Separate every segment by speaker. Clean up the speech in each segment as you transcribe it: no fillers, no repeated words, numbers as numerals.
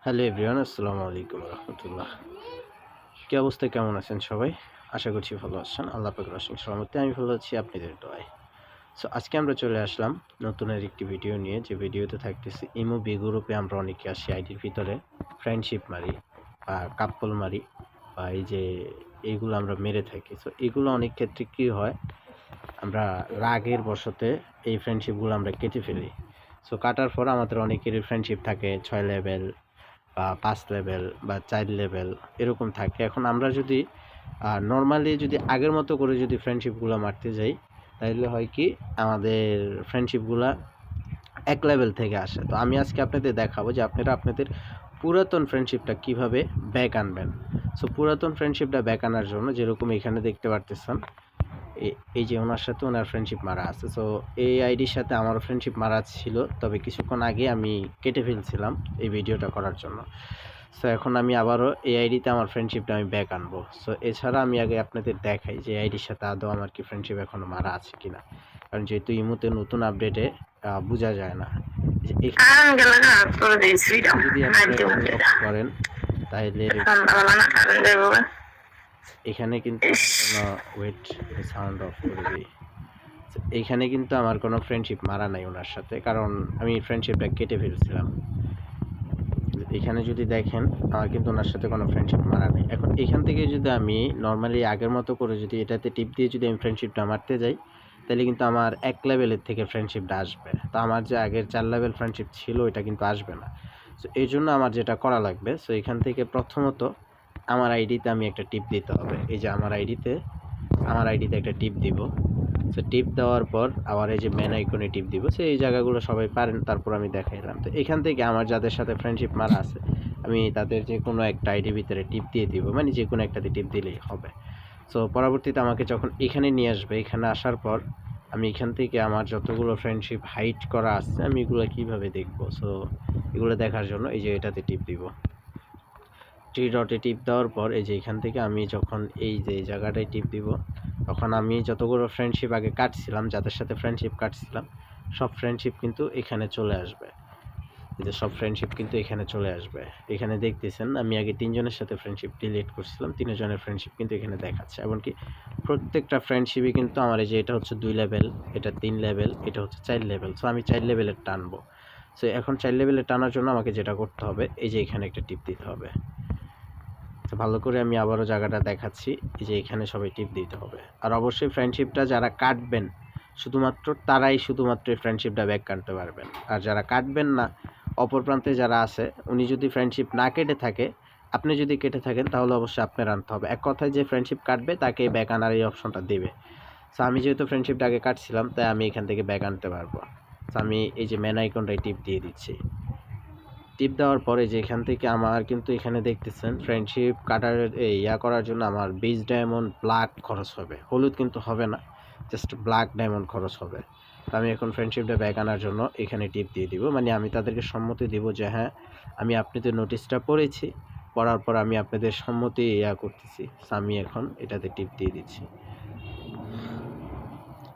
Speaker 1: Hello everyone, আসসালামু আলাইকুম রহমতুল্লাহ। কী অবস্থা, কেমন আছেন সবাই? আশা করছি ভালো আছেন। আল্লাহ পাকের অশেষ রহমতে আমি ভালো আছি, আপনাদের দোয়ায়। সো আজকে আমরা চলে আসলাম নতুন একটি ভিডিও নিয়ে, যে ভিডিওতে থাকতেছে ইমো বি গ্রুপে আমরা অনেকে আসি আইডির ভিতরে ফ্রেন্ডশিপ মারি বা কাপ্পল মারি বা এই যে এইগুলো আমরা মেরে থাকি। সো এগুলো অনেক ক্ষেত্রে কী হয়, আমরা রাগের বশতে এই ফ্রেন্ডশিপগুলো আমরা কেটে ফেলি। সো কাটার পর আমাদের অনেকেরই ফ্রেন্ডশিপ থাকে 6 লেভেল বা 5 লেভেল বা 4 লেভেল এরকম থাকে। এখন আমরা যদি নর্মালি যদি আগের মতো করে যদি ফ্রেন্ডশিপগুলো মারতে যাই, তাহলে হয় কি আমাদের ফ্রেন্ডশিপগুলো 1 লেভেল থেকে আসে। তো আমি আজকে আপনাদের দেখাবো যে আপনারা আপনাদের পুরাতন ফ্রেন্ডশিপটা কীভাবে ব্যাক আনবেন। সো পুরাতন ফ্রেন্ডশিপটা ব্যাক আনার জন্য যেরকম এখানে দেখতে পারতেছেন, এই যে ওনার সাথে ওনার ফ্রেন্ডশিপ মারা আছে। সো এই আইডির সাথে আমার ফ্রেন্ডশিপ মারা ছিল, তবে কিছুক্ষণ আগে আমি কেটে ফেলছিলাম এই ভিডিওটা করার জন্য। সো এখন আমি আবারও এই আইডিতে আমার ফ্রেন্ডশিপটা আমি ব্যাক আনবো। সো এছাড়া আমি আগে আপনাদের দেখাই যে আইডির সাথে আদৌ আমার কি ফ্রেন্ডশিপ এখনও মারা আছে কিনা, কারণ যেহেতু ইমোতে নতুন আপডেটে বোঝা যায় না। যদি আপনারা লক্ষ্য করেন তাহলে এখানে কিন্তু ওয়েট সাউন্ড অফ করে দিই। এইখানে কিন্তু আমার কোনো ফ্রেন্ডশিপ মারা নাই ওনার সাথে, কারণ আমি ফ্রেন্ডশিপটা কেটে ফেলছিলাম। এখানে যদি দেখেন আমার কিন্তু ওনার সাথে কোনো ফ্রেন্ডশিপ মারা নেই। এখন এখান থেকে যদি আমি নর্মালি আগের মতো করে যদি এটাতে টিপ দিয়ে যদি আমি ফ্রেন্ডশিপটা মারতে যাই, তাহলে কিন্তু আমার 1 লেভেলের থেকে ফ্রেন্ডশিপটা আসবে। তো আমার যে আগের 4 লেভেল ফ্রেন্ডশিপ ছিল ওইটা কিন্তু আসবে না। সো এই জন্য আমার যেটা করা লাগবে, সো এখান থেকে প্রথমত আমার আইডিতে আমি একটা টিপ দিতে হবে। এই যে আমার আইডিতে একটা টিপ দিব। সো টিপ দেওয়ার পর আবার এই যে মেন আইকনে টিপ দিব। সো এই জায়গাগুলো সবাই পারেন, তারপর আমি দেখাইলাম। তো এখান থেকে আমার যাদের সাথে ফ্রেন্ডশিপ মারা আছে, আমি তাদের যে কোনো একটা আইডির ভিতরে টিপ দিয়ে দিব, মানে যে কোনো একটাতে টিপ দিলেই হবে। সো পরবর্তীতে আমাকে যখন এখানে নিয়ে আসবে, এখানে আসার পর আমি এখান থেকে আমার যতগুলো ফ্রেন্ডশিপ হাইড করা আছে আমি এগুলো কীভাবে দেখবো। সো এগুলো দেখার জন্য এই যে এটাতে টিপ দিব। 3 ডটে টিপ দেওয়ার পর এই যে এখান থেকে আমি যখন এই যে জায়গাটায় টিপ দিব, তখন আমি যতগুলো ফ্রেন্ডশিপ আগে কাটছিলাম, যাদের সাথে ফ্রেন্ডশিপ কাটছিলাম, সব ফ্রেন্ডশিপ কিন্তু এখানে চলে আসবে। এই যে সব ফ্রেন্ডশিপ কিন্তু এখানে চলে আসবে। এখানে দেখতেছেন আমি আগে 3 জনের সাথে ফ্রেন্ডশিপ ডিলিট করছিলাম, 3 জনের ফ্রেন্ডশিপ কিন্তু এখানে দেখাচ্ছে। এমনকি প্রত্যেকটা ফ্রেন্ডশিপই কিন্তু আমার এই যে এটা হচ্ছে 2 লেভেল, এটা 3 লেভেল, এটা হচ্ছে 4 লেভেল। সো আমি 4 লেভেলের টানবো। সো এখন 4 লেভেলের টানার জন্য আমাকে যেটা করতে হবে, এই যে এখানে একটা টিপ দিতে হবে। তো ভালো করে আমি আবারও জায়গাটা দেখাচ্ছি, এই যে এখানে সবাই টিপ দিতে হবে। আর অবশ্যই ফ্রেন্ডশিপটা যারা কাটবেন শুধুমাত্র তারাই শুধুমাত্র এই ফ্রেন্ডশিপটা ব্যাক কাটতে পারবেন। আর যারা কাটবেন না, অপর প্রান্তে যারা আছে, উনি যদি ফ্রেন্ডশিপ না কেটে থাকে, আপনি যদি কেটে থাকেন, তাহলে অবশ্যই আপনার আনতে হবে। এক কথায় যে ফ্রেন্ডশিপ কাটবে তাকে ব্যাক আনার এই অপশনটা দেবে। সো আমি যেহেতু ফ্রেন্ডশিপটা আগে কাটছিলাম, তাই আমি এখান থেকে ব্যাক আনতে পারবো। সো আমি এই যে মেন আইকনটায় টিপ দিয়ে দিচ্ছি। টিপ দেওয়ার পরে যে এখান থেকে আমার কিন্তু এখানে দেখতেছেন ফ্রেন্ডশিপ কাটার করার জন্য আমার 20 ডায়মন্ড ব্ল্যাক খরচ হবে, হলুদ কিন্তু হবে না, জাস্ট ব্ল্যাক ডায়মন্ড খরচ হবে। তো আমি এখন ফ্রেন্ডশিপটা ব্যাক আনার জন্য এখানে টিপ দিয়ে দিব, মানে আমি তাদেরকে সম্মতি দিব যে হ্যাঁ আমি আপনাদের নোটিশটা পড়েছি, পড়ার পর আমি আপনাদের সম্মতি করতেছি। সো আমি এখন এটাতে টিপ দিয়ে দিচ্ছি।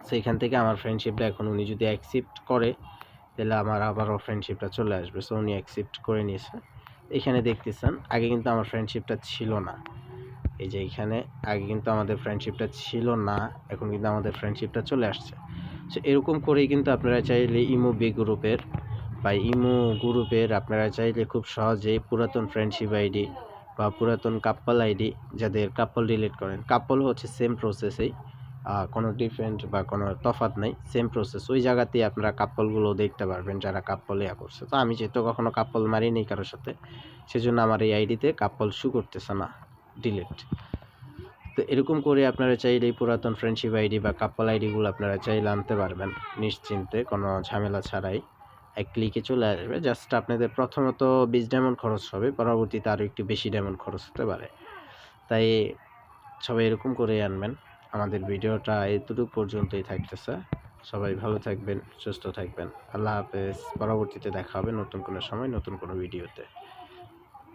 Speaker 1: সো এখান থেকে আমার ফ্রেন্ডশিপটা এখন উনি যদি অ্যাকসেপ্ট করে, তাহলে আমার আবারও ফ্রেন্ডশিপটা চলে আসবে। সো উনি অ্যাকসেপ্ট করে নিয়েছে। এখানে দেখতেছেন আগে কিন্তু আমার ফ্রেন্ডশিপটা ছিল না, এই যে এখানে আগে কিন্তু আমাদের ফ্রেন্ডশিপটা ছিল না, এখন কিন্তু আমাদের ফ্রেন্ডশিপটা চলে আসছে। সো এরকম করেই কিন্তু আপনারা চাইলে ইমো বি গ্রুপের বা ইমো গ্রুপের আপনারা চাইলে খুব সহজেই পুরাতন ফ্রেন্ডশিপ আইডি বা পুরাতন কাপ্পল আইডি, যাদের কাপ্পল ডিলিট করেন, কাপ্পল হচ্ছে সেম প্রসেসেই, কোনো ডিফারেন্ট বা কোনো তফাৎ নাই, সেম প্রসেস। ওই জায়গাতেই আপনারা কাপ্পলগুলো দেখতে পারবেন যারা কাপ্পল করছে। তো আমি যেহেতু কখনো কাপ্পল মারিনি কারোর সাথে, সেজন্য আমার এই আইডিতে কাপ্পল শু করতেছে না, ডিলিট। তো এরকম করে আপনারা চাইলে পুরাতন ফ্রেন্ডশিপ আইডি বা কাপ্পল আইডিগুলো আপনারা চাইলে আনতে পারবেন নিশ্চিন্তে, কোনো ঝামেলা ছাড়াই। এক ক্লিকে চলে আসবে। জাস্ট আপনাদের প্রথমত 20 ডায়মন্ড খরচ হবে, পরবর্তীতে আরও একটু বেশি ডায়মন্ড খরচ হতে পারে। তাই সবাই এরকম করেই আনবেন। আমাদের ভিডিওটা এতটুকু পর্যন্তই থাকতেছে। সবাই ভালো থাকবেন, সুস্থ থাকবেন। আল্লাহ হাফেজ। পরবর্তীতে দেখা হবে নতুন কোনো সময় নতুন কোনো ভিডিওতে।